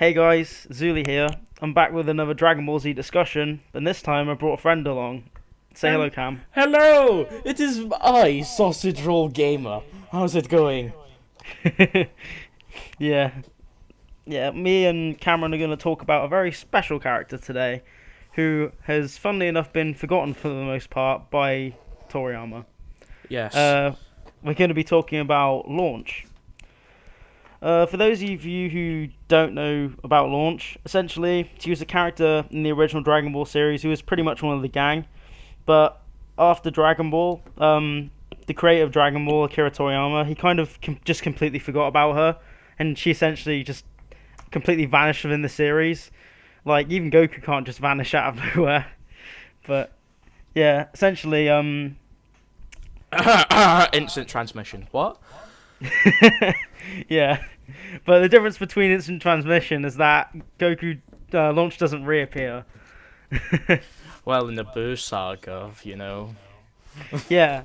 Hey guys, Zuli here. I'm back with another Dragon Ball Z discussion, and this time I brought a friend along. Say hello, Cam. Hello! It is I, SausageRollGamer. How's it going? Yeah. Me and Cameron are going to talk about a very special character today, who has, funnily enough, been forgotten for the most part by Toriyama. Yes. We're going to be talking about Launch. For those of you who don't know about Launch, essentially, she was a character in the original Dragon Ball series who was pretty much one of the gang. But after Dragon Ball, the creator of Dragon Ball, Akira Toriyama, he kind of just completely forgot about her. And she essentially just completely vanished within the series. Like, even Goku can't just vanish out of nowhere. But, yeah, essentially, Instant transmission. What? Yeah, but the difference between instant transmission is that Goku Launch doesn't reappear. Well, in the Buu Saga, you know. Yeah.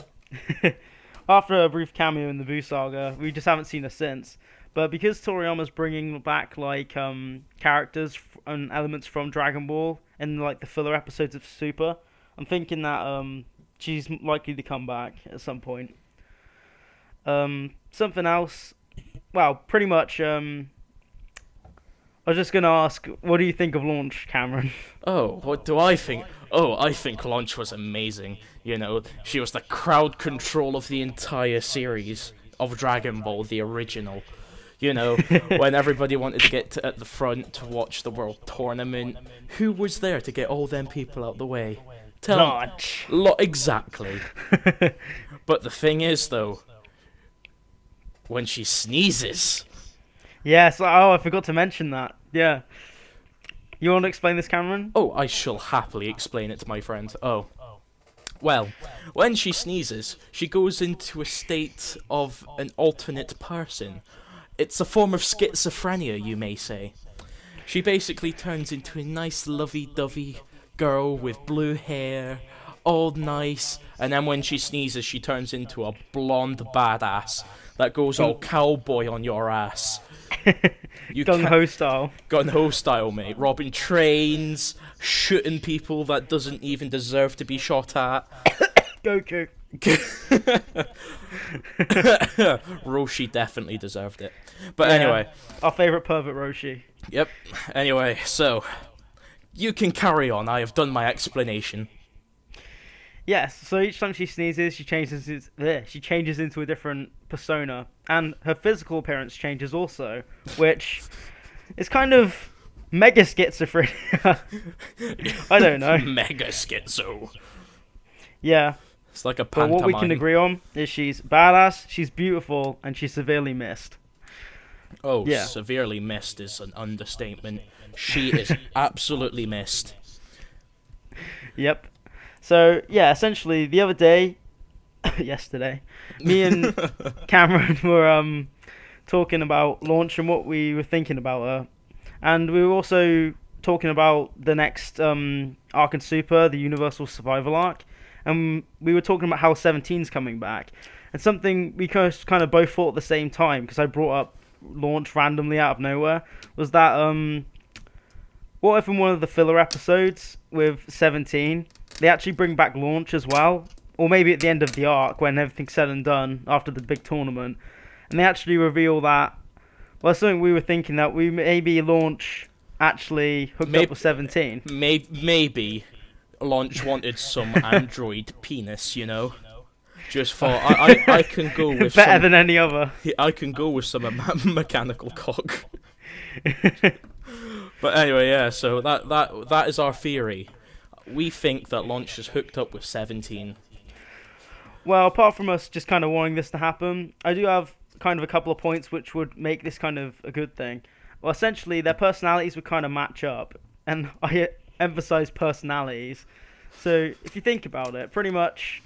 After a brief cameo in the Buu Saga, we just haven't seen her since. But because Toriyama's bringing back like characters and elements from Dragon Ball in like the filler episodes of Super, I'm thinking that she's likely to come back at some point. Something else. Well, pretty much. I was just gonna ask, what do you think of Launch, Cameron? Oh, what do I think? Oh, I think Launch was amazing. You know, she was the crowd control of the entire series of Dragon Ball, the original. You know, when everybody wanted to get at the front to watch the World Tournament, who was there to get all them people out the way? Launch. Exactly. But the thing is, though, when she sneezes. Yes, oh, I forgot to mention that. Yeah. You want to explain this, Cameron? Oh, I shall happily explain it to my friend. Oh. Well, when she sneezes, she goes into a state of an alternate person. It's a form of schizophrenia, you may say. She basically turns into a nice lovey-dovey girl with blue hair, all nice, and then when she sneezes, she turns into a blonde badass that goes all cowboy on your ass. Gung-ho style. Gung-ho style, mate. Robbing trains, shooting people that doesn't even deserve to be shot at. Goku. Roshi definitely deserved it. But anyway. Our favourite pervert Roshi. Yep. Anyway, so you can carry on. I have done my explanation. Yes, so each time she sneezes, she changes into a different persona, and her physical appearance changes also, which is kind of mega schizophrenia. I don't know. Mega schizo. Yeah. It's like a But pantomime. what we can agree on is she's badass, she's beautiful, and she's severely missed. Oh, yeah. Severely missed is an understatement. She is absolutely missed. Yep. So, yeah, essentially, the other day, yesterday, me and Cameron were talking about Launch and what we were thinking about her. And we were also talking about the next arc in Super, the Universal Survival arc. And we were talking about how 17's coming back. And something we kind of both thought at the same time, because I brought up Launch randomly out of nowhere, was that what if in one of the filler episodes with 17... they actually bring back Launch as well, or maybe at the end of the arc when everything's said and done after the big tournament, and they actually reveal that, well, something we were thinking that we maybe Launch actually hooked up with 17. Maybe Launch wanted some android penis, you know. Just thought I can go with better than any other. I can go with some mechanical cock. But anyway, yeah. So that is our theory. We think that Launch is hooked up with 17. Well, apart from us just kind of wanting this to happen, I do have kind of a couple of points which would make this kind of a good thing. Well, essentially, their personalities would kind of match up, and I emphasize personalities. So, if you think about it, pretty much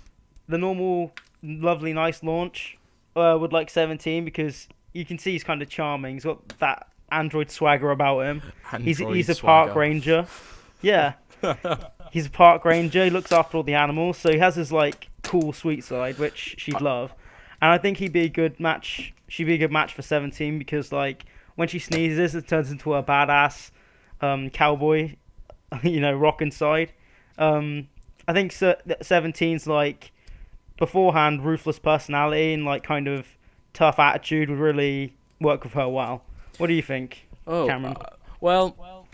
the normal, lovely, nice Launch would like 17 because you can see he's kind of charming. He's got that android swagger about him. He's a park ranger. Yeah. He's a park ranger. He looks after all the animals, so he has his like cool, sweet side, which she'd love. And I think he'd be a good match. She'd be a good match for 17 because like when she sneezes, it turns into a badass cowboy, rock inside. I think 17's like beforehand ruthless personality and like kind of tough attitude would really work with her well. What do you think, Cameron? Well,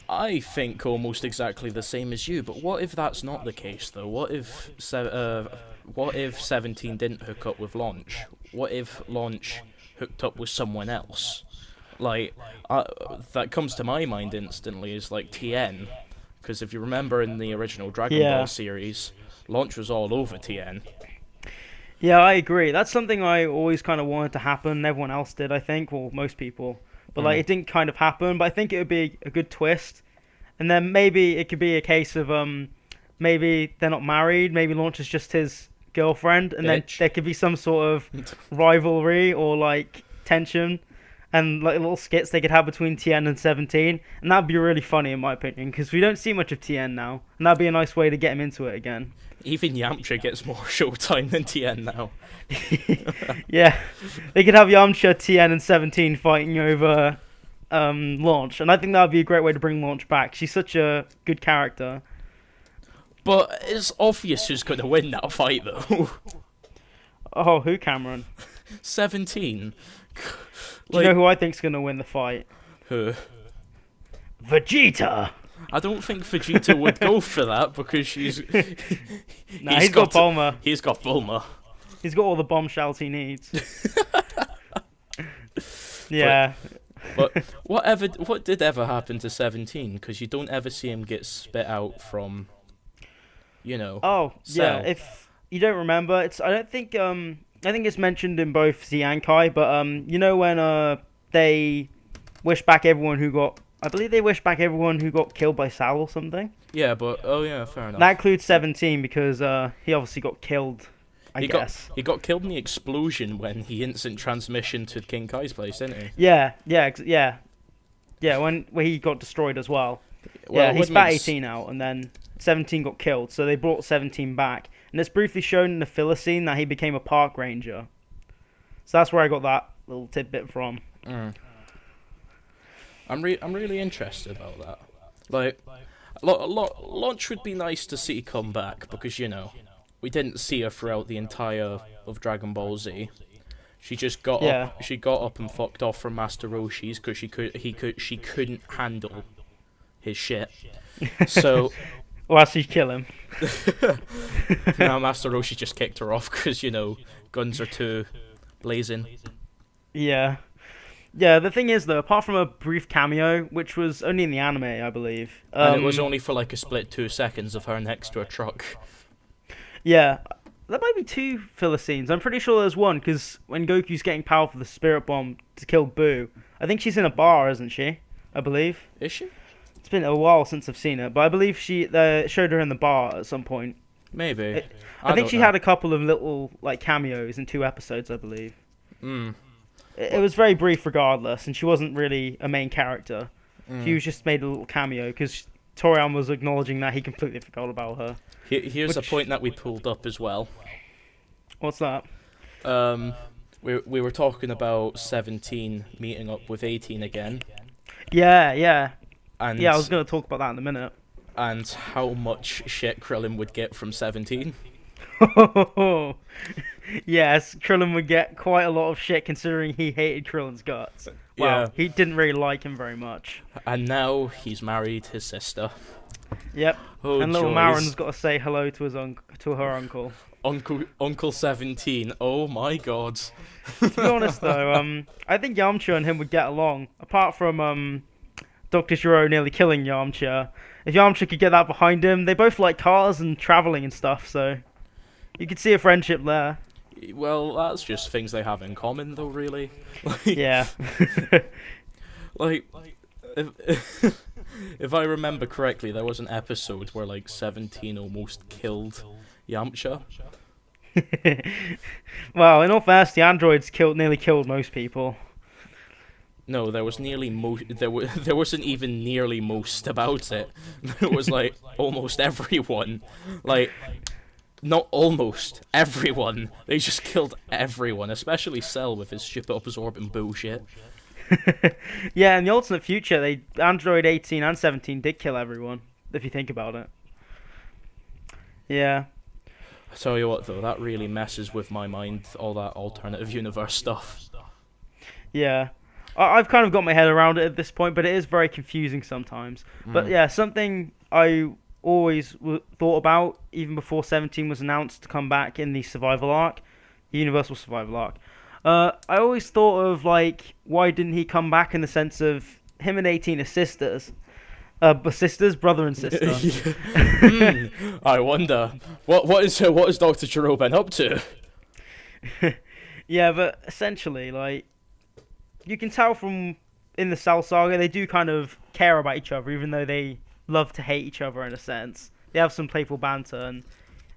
I think almost exactly the same as you. But what if that's not the case, though? What if 17 didn't hook up with Launch? What if Launch hooked up with someone else? Like, that comes to my mind instantly is like Tien, because if you remember in the original Dragon Ball series, Launch was all over Tien. Yeah, I agree. That's something I always kind of wanted to happen. Everyone else did, I think, well, most people. But like, it didn't kind of happen. But I think it would be a good twist. And then maybe it could be a case of maybe they're not married. Maybe Launch is just his girlfriend, and then there could be some sort of rivalry or like tension, and like little skits they could have between Tien and 17, and that'd be really funny in my opinion, because we don't see much of Tien now, and that'd be a nice way to get him into it again. Even Yamcha gets more showtime than Tien now. Yeah, they could have Yamcha, Tien, and 17 fighting over Launch, and I think that'd be a great way to bring Launch back. She's such a good character. But it's obvious who's going to win that fight, though. Oh, who, Cameron? 17. Do you know who I think's going to win the fight? Who? Vegeta! I don't think Vegeta would go for that, because he's got Bulma. He's got Bulma. He's got all the bombshells he needs. Yeah. But what did ever happen to 17? Because you don't ever see him get spit out from, Oh, Cell. yeah. If you don't remember, I think it's mentioned in both Z and Kai, but when they wish back everyone who got, I believe they wish back everyone who got killed by Sal or something. Yeah, but fair enough. That includes 17 because he obviously got killed. I guess he got killed in the explosion when he instant transmission to King Kai's place, didn't he? Yeah. When he got destroyed as well. Well, yeah, he spat 18 out, and then 17 got killed, so they brought 17 back. And it's briefly shown in the filler scene that he became a park ranger. So that's where I got that little tidbit from. I'm really interested about that. Like, Launch would be nice to see come back, because, we didn't see her throughout the entire of Dragon Ball Z. She just got up. She got up and fucked off from Master Roshi's because she couldn't handle his shit. So, well, she kill him. Now Master Roshi just kicked her off because guns are too blazing. Yeah. The thing is though, apart from a brief cameo, which was only in the anime, I believe, and it was only for like a split 2 seconds of her next to a truck. Yeah. There might be 2 filler scenes. I'm pretty sure there's one, because when Goku's getting power for the Spirit Bomb to kill Buu, I think she's in a bar, isn't she? I believe. Is she? It's been a while since I've seen it, but I believe they showed her in the bar at some point. Maybe. I think she had a couple of little like cameos in 2 episodes, I believe. It was very brief regardless, and she wasn't really a main character. She was just made a little cameo, because Toriyama was acknowledging that he completely forgot about her. Here's a point that we pulled up as well. What's that? We were talking about 17 meeting up with 18 again. Yeah. And I was going to talk about that in a minute. And how much shit Krillin would get from 17. Yes, Krillin would get quite a lot of shit considering he hated Krillin's guts. Wow, he didn't really like him very much. And now he's married his sister. Yep. Oh, and little joys. Marin's got to say hello to her uncle. Uncle 17. Oh my god. To be honest though, I think Yamcha and him would get along. Apart from Dr. Gero nearly killing Yamcha. If Yamcha could get that behind him, they both like cars and traveling and stuff, so you could see a friendship there. Well, that's just things they have in common, though, really. Yeah. Like, if I remember correctly, there was an episode where, 17 almost killed Yamcha. Well, in all fairness, the androids nearly killed most people. No, there was there wasn't even nearly most about it. It was, almost everyone. Not almost everyone. They just killed everyone, especially Cell with his ship absorbing bullshit. Yeah, in the alternate future, Android 18 and 17 did kill everyone, if you think about it. Yeah. I tell you what, though, that really messes with my mind, all that alternative universe stuff. Yeah. I've kind of got my head around it at this point, but it is very confusing sometimes. But yeah, something I always thought about, even before 17 was announced to come back in the survival arc, the Universal Survival arc. I always thought of, like, why didn't he come back in the sense of him and 18 are sisters. Sisters, brother and sister. I wonder, what is Dr. Gero been up to? Yeah, but essentially, like, you can tell from in the Cell Saga, they do kind of care about each other, even though they love to hate each other in a sense. They have some playful banter, and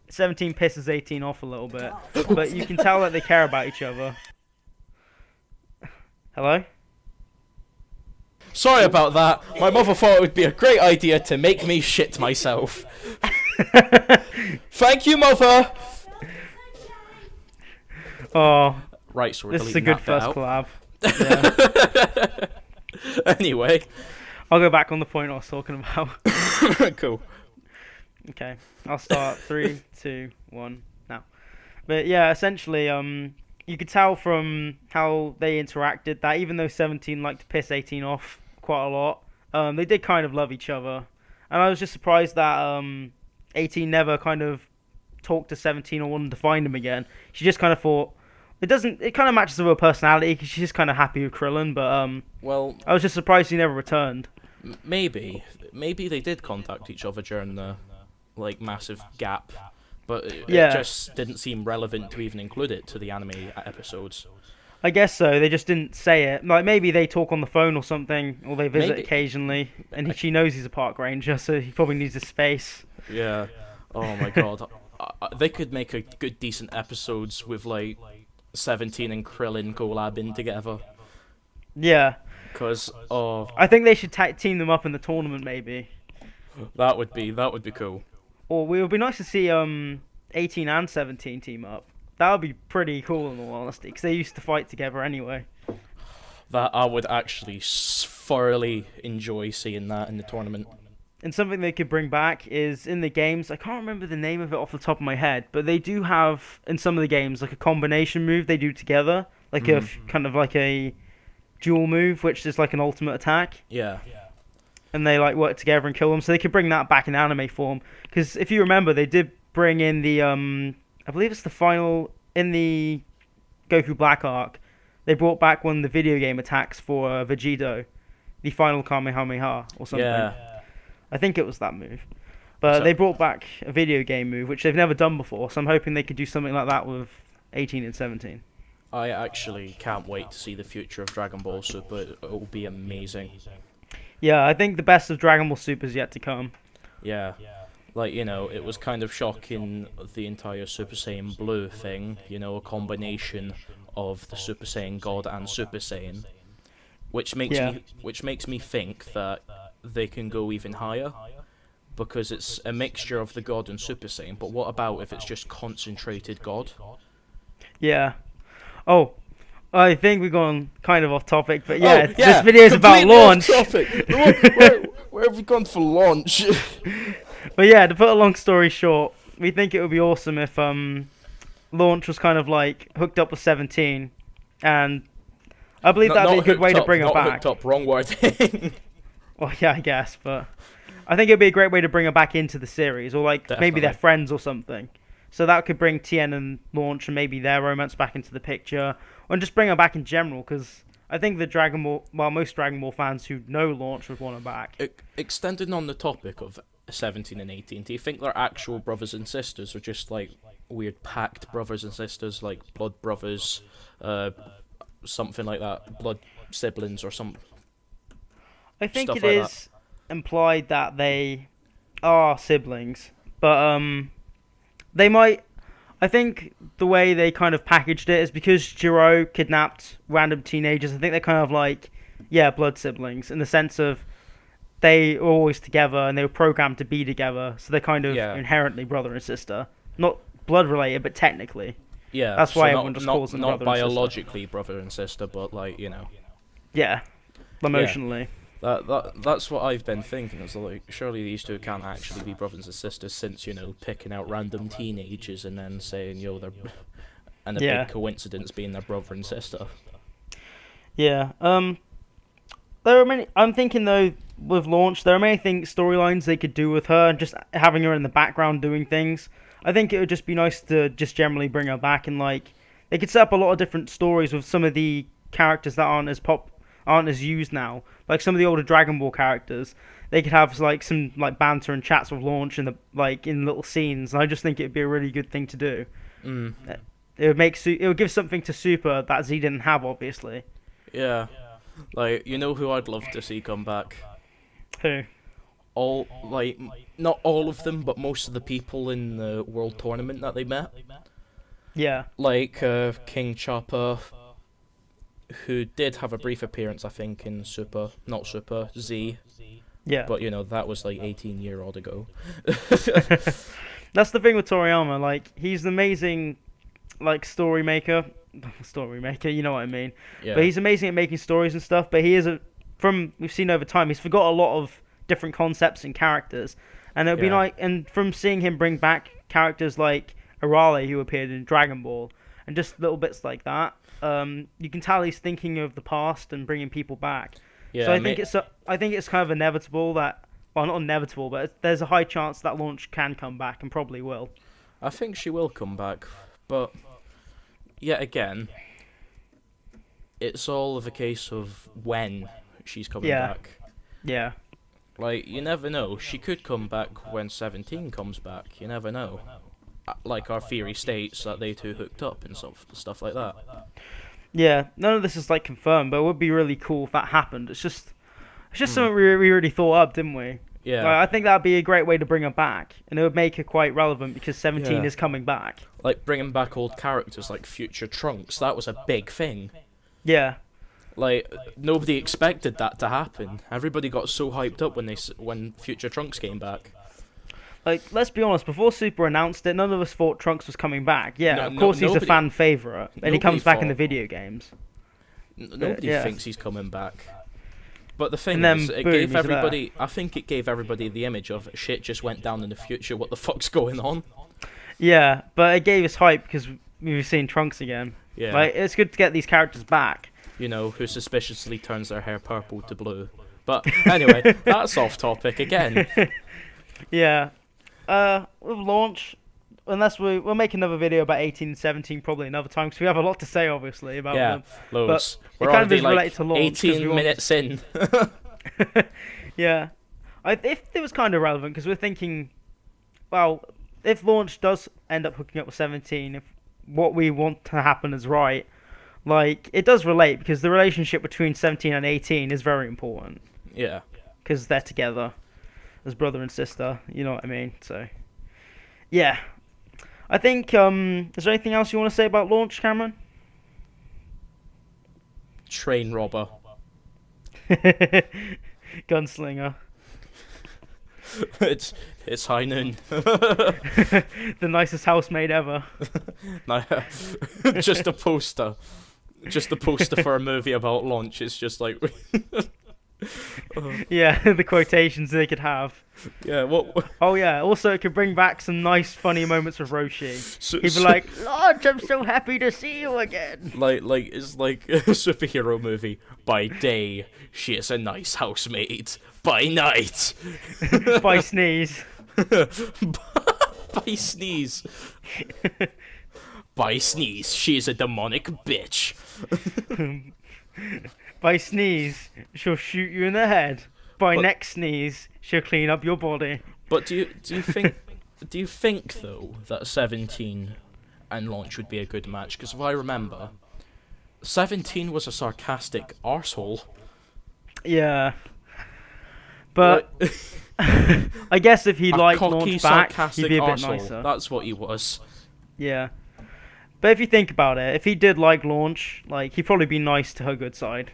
17 pisses 18 off a little bit, but you can tell that they care about each other. Hello? Sorry about that. My mother thought it would be a great idea to make me shit myself. Thank you, mother. Oh, right, so we're this is a good first collab. Yeah. Anyway, I'll go back on the point I was talking about. Cool. Okay, I'll start 3, 2, 1 now. But yeah, essentially, you could tell from how they interacted that even though 17 liked to piss 18 off quite a lot, they did kind of love each other. And I was just surprised that 18 never kind of talked to 17 or wanted to find him again. She just kind of thought, it kind of matches with her personality because she's just kind of happy with Krillin, but well, I was just surprised he never returned. Maybe they did contact each other during the massive gap. But it just didn't seem relevant to even include it to the anime episodes. I guess so. They just didn't say it. Like, maybe they talk on the phone or something, or they visit occasionally, and she knows he's a park ranger, so he probably needs his space. Yeah. Oh my god. They could make a good, decent episodes with, 17 and Krillin collabing together. Yeah. Because, I think they should team them up in the tournament, maybe. That would be cool. Or it would be nice to see 18 and 17 team up. That would be pretty cool in all honesty, because they used to fight together anyway. That I would actually thoroughly enjoy seeing that in the tournament. And something they could bring back is in the games, I can't remember the name of it off the top of my head, but they do have in some of the games like a combination move they do together, like a kind of like a dual move, which is like an ultimate attack. Yeah. And they work together and kill them, so they could bring that back in anime form. Because if you remember, they did bring in the I believe it's the final in the Goku Black arc. They brought back one of the video game attacks for Vegito, the final Kamehameha or something. Yeah. I think it was that move. But they brought back a video game move, which they've never done before. So I'm hoping they could do something like that with 18 and 17. I actually can't wait to see the future of Dragon Ball Super. It will be amazing. Yeah, I think the best of Dragon Ball Super is yet to come. Yeah. It was kind of shocking, the entire Super Saiyan Blue thing. A combination of the Super Saiyan God and Super Saiyan. Which makes me think that they can go even higher. Because it's a mixture of the God and Super Saiyan. But what about if it's just concentrated God? Yeah. Oh, I think we've gone kind of off topic, but this video is about launch. Off topic. Where have we gone for launch? But yeah, to put a long story short, we think it would be awesome if launch was kind of hooked up with 17, and I believe that'd be a good way to bring her back. Hooked up, wrong wording. Well, yeah, I guess, but I think it'd be a great way to bring her back into the series, or maybe they're friends or something. So that could bring Tien and Launch and maybe their romance back into the picture, or just bring her back in general, because I think most Dragon Ball fans who know Launch would want her back. Extending on the topic of 17 and 18, do you think they're actual brothers and sisters, or just weird pact brothers and sisters, like blood brothers, something like that, blood siblings or something? I think it is implied that they are siblings, but they might. I think the way they kind of packaged it is because Jiro kidnapped random teenagers. I think they're kind of blood siblings in the sense of they were always together and they were programmed to be together, so they're kind of inherently brother and sister, not blood related, but technically. Yeah, that's why everyone just calls them brother and sister. Not biologically brother and sister, but Yeah, emotionally. That's what I've been thinking. Is like, surely these two can't actually be brothers and sisters, since picking out random teenagers and then saying they're, and a big coincidence being their brother and sister. Yeah. There are many. I'm thinking though, with Launch, there are many storylines they could do with her, and just having her in the background doing things. I think it would just be nice to just generally bring her back, and like they could set up a lot of different stories with some of the characters that aren't as used now. Like some of the older Dragon Ball characters, they could have like some like banter and chats with Launch in in little scenes. And I just think it'd be a really good thing to do. It would give something to Super that Z didn't have, obviously. Yeah, like who I'd love to see come back. Who? Not all of them, but most of the people in the World Tournament that they met. Yeah. Like King Chopper, who did have a brief appearance, I think, in not Super, Z. Yeah. But, that was like 18-year-old ago. That's the thing with Toriyama, like, he's an amazing, like, story maker, you know what I mean. Yeah. But he's amazing at making stories and stuff, but we've seen over time, he's forgot a lot of different concepts and characters. And it would be like, and from seeing him bring back characters like Arale, who appeared in Dragon Ball, and just little bits like that, you can tell he's thinking of the past and bringing people back. Yeah, so I think it's kind of inevitable that, well, not inevitable, but there's a high chance that Launch can come back and probably will. I think she will come back, but yet again, it's all of a case of when she's coming back. Yeah. Like, you never know. She could come back when 17 comes back. You never know. Like our theory states that they two hooked up and stuff like that. Yeah, none of this is like confirmed, but it would be really cool if that happened. It's just something we really thought up, didn't we? Yeah. Like, I think that'd be a great way to bring her back, and it would make her quite relevant because 17 is coming back. Like bringing back old characters like Future Trunks, that was a big thing. Yeah. Like nobody expected that to happen. Everybody got so hyped up when Future Trunks came back. Like, let's be honest, before Super announced it, none of us thought Trunks was coming back. Yeah, of course he's a fan favourite, and he comes back in the video games. Nobody thinks he's coming back. But the thing is, it gave everybody... I think it gave everybody the image of, shit just went down in the future, what the fuck's going on? Yeah, but it gave us hype because we've seen Trunks again. Yeah. Like, it's good to get these characters back. Who suspiciously turns their hair purple to blue. But anyway, that's off topic again. Yeah. With Launch, unless we'll make another video about 18 and 17 probably another time, because we have a lot to say, obviously, about them. Loads. We're kind of related to Launch. 18 minutes in. Yeah. If it was kind of relevant, because we're thinking, well, if Launch does end up hooking up with 17, if what we want to happen is right, like, it does relate, because the relationship between 17 and 18 is very important. Yeah. Because they're together as brother and sister, you know what I mean? So, yeah. I think, is there anything else you want to say about Launch, Cameron? Train robber. Gunslinger. It's high noon. The nicest housemaid ever. Just a poster. Just a poster for a movie about Launch. It's just like... Yeah, the quotations they could have. Yeah, what? Oh yeah, also it could bring back some nice funny moments with Roshi. He'd be like, Launch, I'm so happy to see you again. Like it's like a superhero movie. By day, she is a nice housemaid. By night... By sneeze. By sneeze. By sneeze, she is a demonic bitch. By sneeze, she'll shoot you in the head. By next sneeze, she'll clean up your body. But do you think though that 17 and Launch would be a good match? Because if I remember, 17 was a sarcastic arsehole. Yeah. But I guess if he liked Launch back, he'd be a bit nicer. That's what he was. Yeah. But if you think about it, if he did like Launch, like, he'd probably be nice to her good side.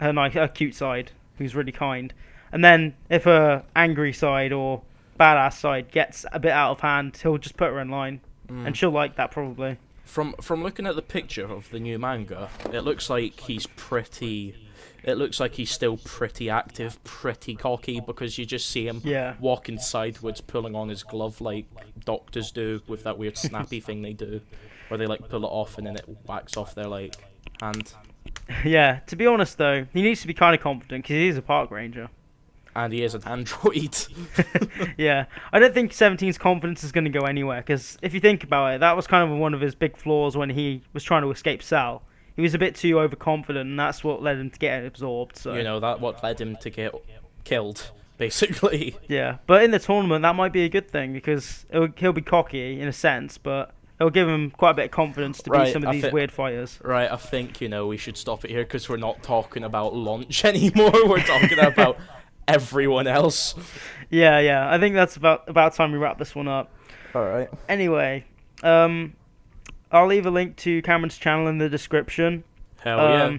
Her cute side, who's really kind. And then if her angry side or badass side gets a bit out of hand, he'll just put her in line. And she'll like that probably. From looking at the picture of the new manga, it looks like he's pretty it looks like he's still pretty active, pretty cocky, because you just see him walking sideways, pulling on his glove like doctors do with that weird snappy thing they do, where they like pull it off and then it whacks off their like hand. Yeah, to be honest though, he needs to be kind of confident because he is a park ranger. And he is an android. Yeah, I don't think 17's confidence is going to go anywhere, because if you think about it, that was kind of one of his big flaws when he was trying to escape Cell. He was a bit too overconfident, and that's what led him to get absorbed. So that what led him to get killed, basically. Yeah, but in the tournament, that might be a good thing, because he'll be cocky in a sense, but it'll give him quite a bit of confidence to beat some of these weird fighters. Right, I think, we should stop it here, because we're not talking about launch anymore. We're talking about everyone else. Yeah, I think that's about time we wrap this one up. Alright. Anyway, I'll leave a link to Cameron's channel in the description. Hell yeah.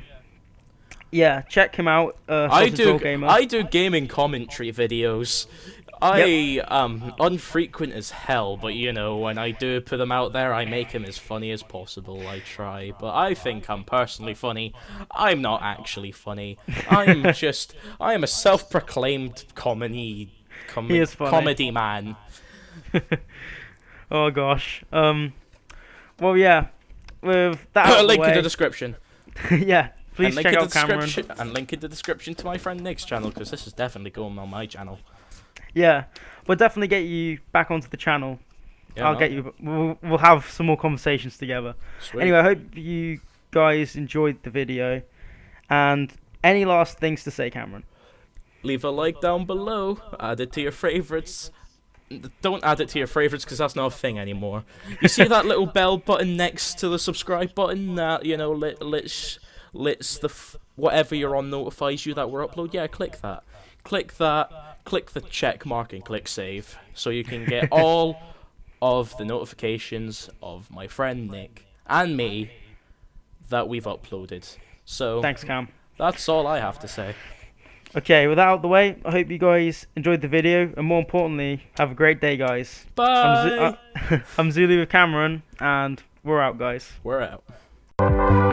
Yeah, check him out. I do gaming commentary videos. I unfrequent as hell, but when I do put them out there, I make them as funny as possible. I try, but I think I'm personally funny. I'm not actually funny. I am a self-proclaimed comedy man. Oh gosh. Well, yeah. With that out of the link way, in the description. Yeah, please check out Cameron. And link in the description to my friend Nick's channel, because this is definitely going on my channel. Yeah, we'll definitely get you back onto the channel. Yeah, I'll get you. We'll have some more conversations together. Sweet. Anyway, I hope you guys enjoyed the video. And any last things to say, Cameron? Leave a like down below. Add it to your favorites. Don't add it to your favorites, because that's not a thing anymore. You see that little bell button next to the subscribe button that lets whatever you're on notifies you that we're upload? Yeah, click that. Click that. Click the check mark and click save, so you can get all of the notifications of my friend Nick and me that we've uploaded. So thanks, Cam. That's all I have to say. Okay, with that out of the way, I hope you guys enjoyed the video, and more importantly, have a great day, guys. Bye! I'm Zulu with Cameron, and we're out, guys. We're out.